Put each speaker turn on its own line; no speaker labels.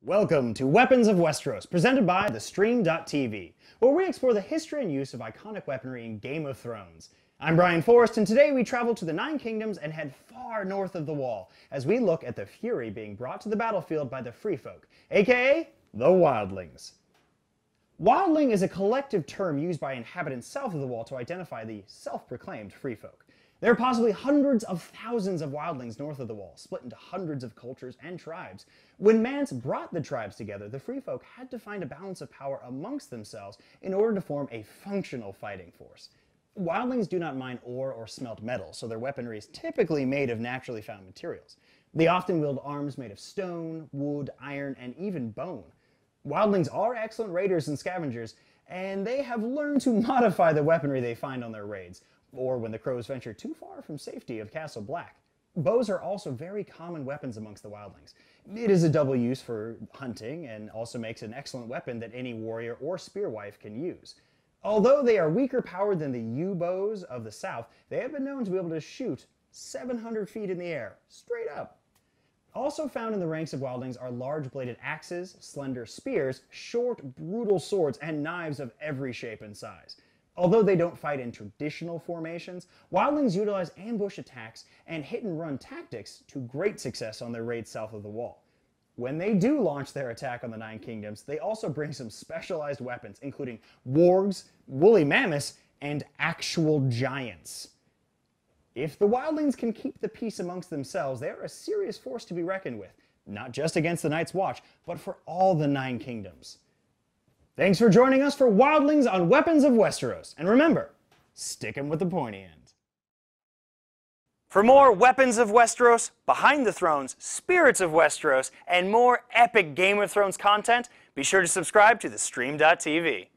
Welcome to Weapons of Westeros, presented by TheStream.tv, where we explore the history and use of iconic weaponry in Game of Thrones. I'm Brian Forrest, and today we travel to the Nine Kingdoms and head far north of the Wall, as we look at the fury being brought to the battlefield by the Free Folk, aka the Wildlings. Wildling is a collective term used by inhabitants south of the Wall to identify the self-proclaimed Free Folk. There are possibly hundreds of thousands of wildlings north of the Wall, split into hundreds of cultures and tribes. When Mance brought the tribes together, the Free Folk had to find a balance of power amongst themselves in order to form a functional fighting force. Wildlings do not mine ore or smelt metal, so their weaponry is typically made of naturally found materials. They often wield arms made of stone, wood, iron, and even bone. Wildlings are excellent raiders and scavengers, and they have learned to modify the weaponry they find on their raids, or when the crows venture too far from safety of Castle Black. Bows are also very common weapons amongst the Wildlings. It is a double use for hunting and also makes an excellent weapon that any warrior or Spearwife can use. Although they are weaker powered than the Yew Bows of the south, they have been known to be able to shoot 700 feet in the air, straight up. Also found in the ranks of Wildlings are large-bladed axes, slender spears, short, brutal swords, and knives of every shape and size. Although they don't fight in traditional formations, Wildlings utilize ambush attacks and hit-and-run tactics to great success on their raids south of the Wall. When they do launch their attack on the Nine Kingdoms, they also bring some specialized weapons, including wargs, woolly mammoths, and actual giants. If the Wildlings can keep the peace amongst themselves, they are a serious force to be reckoned with, not just against the Night's Watch, but for all the Nine Kingdoms. Thanks for joining us for Wildlings on Weapons of Westeros, and remember, stick 'em with the pointy end. For more Weapons of Westeros, Behind the Thrones, Spirits of Westeros, and more epic Game of Thrones content, be sure to subscribe to TheStream.tv.